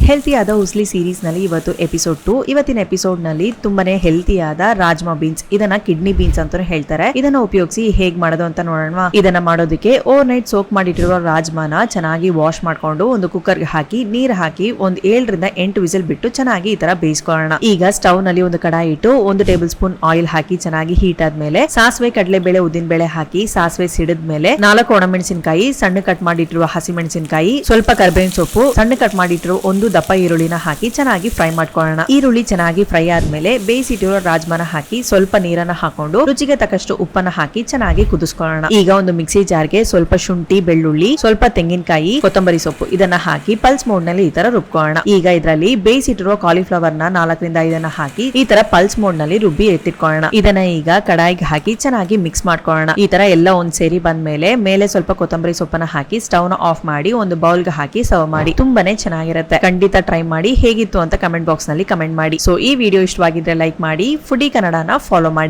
ಹೆಲ್ತಿಯಾದ ಉಸ್ಲಿ series ನಲ್ಲಿ ಇವತ್ತು episode 2. ಇವತ್ತಿನ ಎಪಿಸೋಡ್ ನಲ್ಲಿ ತುಂಬಾನೇ ಹೆಲ್ತಿಯಾದ ರಾಜ್ಮಾ ಬೀನ್ಸ್, ಇದನ್ನ ಕಿಡ್ನಿ ಬೀನ್ಸ್ ಅಂತ ಹೇಳ್ತಾರೆ. ಇದನ್ನ ಉಪಯೋಗಿಸಿ ಹೇಗ್ ಮಾಡೋದು ಅಂತ ನೋಡೋಣ. ಇದನ್ನ ಮಾಡೋದಕ್ಕೆ ಓವರ್ ನೈಟ್ ಸೋಕ್ ಮಾಡಿಟ್ಟಿರುವ ರಾಜ್ಮಾನ ಚೆನ್ನಾಗಿ ವಾಶ್ ಮಾಡ್ಕೊಂಡು ಒಂದು ಕುಕ್ಕರ್ ಗೆ ಹಾಕಿ ನೀರ್ ಹಾಕಿ ಒಂದ್ 7 ರಿಂದ 8 ವಿಸಿಲ್ ಬಿಟ್ಟು ಚೆನ್ನಾಗಿ ಈ ತರ ಬೇಯಿಸ್ಕೊಳ್ಳೋಣ. ಈಗ ಸ್ಟವ್ ನಲ್ಲಿ ಒಂದು ಕಡಾಯಿ ಇಟ್ಟು 1 ಟೇಬಲ್ ಸ್ಪೂನ್ ಆಯಿಲ್ ಹಾಕಿ ಚೆನ್ನಾಗಿ ಹೀಟ್ ಆದ್ಮೇಲೆ ಸಾಸಿವೆ, ಕಡಲೆಬೇಳೆ, ಉದ್ದಿನ ಬೇಳೆ ಹಾಕಿ ಸಾಸಿವೆ ಸಿಡಿದ್ಮೇಲೆ 4 ಒಣಮೆಣಸಿನಕಾಯಿ, ಸಣ್ಣ ಕಟ್ ಮಾಡಿಟ್ಟಿರುವ ಹಸಿಮೆಣಸಿನಕಾಯಿ, ಸ್ವಲ್ಪ ಕರ್ಬೇವಿನ ಸೊಪ್ಪು, ಸಣ್ಣ ಕಟ್ ಮಾಡಿಟ್ಟಿರುವ ಒಂದು ದಪ್ಪ ಈರುಳ್ಳಿನ ಹಾಕಿ ಚೆನ್ನಾಗಿ ಫ್ರೈ ಮಾಡ್ಕೊಳ್ಳೋಣ. ಈರುಳ್ಳಿ ಚೆನ್ನಾಗಿ ಫ್ರೈ ಆದ್ಮೇಲೆ ಬೇಯಿಸಿಟ್ಟಿರೋ ರಾಜ್ಮಾನ ಹಾಕಿ ಸ್ವಲ್ಪ ನೀರನ್ನ ಹಾಕೊಂಡು ರುಚಿಗೆ ತಕ್ಕಷ್ಟು ಉಪ್ಪನ್ನ ಹಾಕಿ ಚೆನ್ನಾಗಿ ಕುದಿಸ್ಕೊಳ್ಳೋಣ. ಈಗ ಒಂದು ಮಿಕ್ಸಿ ಜಾರ್ಗೆ ಸ್ವಲ್ಪ ಶುಂಠಿ, ಬೆಳ್ಳುಳ್ಳಿ, ಸ್ವಲ್ಪ ತೆಂಗಿನಕಾಯಿ, ಕೊತ್ತಂಬರಿ ಸೊಪ್ಪು ಇದನ್ನ ಹಾಕಿ ಪಲ್ಸ್ ಮೋಡ್ ನಲ್ಲಿ ಈ ತರ ರುಬ್ಕೊಳ್ಳೋಣ. ಈಗ ಇದರಲ್ಲಿ ಬೇಯಿಸಿಟ್ಟಿರೋ ಕಾಲಿಫ್ಲವರ್ ನ 4 ರಿಂದ 5 ಹಾಕಿ ಈ ತರ ಪಲ್ಸ್ ಮೋಡ್ ನಲ್ಲಿ ರುಬ್ಬಿ ಎತ್ತಿಟ್ಕೊಳ್ಳೋಣ. ಇದನ್ನ ಈಗ ಕಡಾಯಿಗೆ ಹಾಕಿ ಚೆನ್ನಾಗಿ ಮಿಕ್ಸ್ ಮಾಡ್ಕೊಳ್ಳೋಣ. ಈ ತರ ಎಲ್ಲ ಒಂದ್ ಸೇರಿ ಬಂದ್ಮೇಲೆ ಮೇಲೆ ಸ್ವಲ್ಪ ಕೊತ್ತಂಬರಿ ಸೊಪ್ಪನ್ನ ಹಾಕಿ ಸ್ಟವ್ ನ ಆಫ್ ಮಾಡಿ ಒಂದು ಬೌಲ್ ಗೆ ಹಾಕಿ ಸರ್ವ್ ಮಾಡಿ. ತುಂಬಾನೇ ಚೆನ್ನಾಗಿರುತ್ತೆ. ಖಂಡಿತ ಟ್ರೈ ಮಾಡಿ. ಹೇಗಿತ್ತು ಅಂತ ಕಮೆಂಟ್ ಬಾಕ್ಸ್ ನಲ್ಲಿ ಕಮೆಂಟ್ ಮಾಡಿ. ಸೊ ಈ ವಿಡಿಯೋ ಇಷ್ಟವಾಗಿದ್ರೆ ಲೈಕ್ ಮಾಡಿ. ಫುಡಿ ಕನ್ನಡನ ಫಾಲೋ ಮಾಡಿ.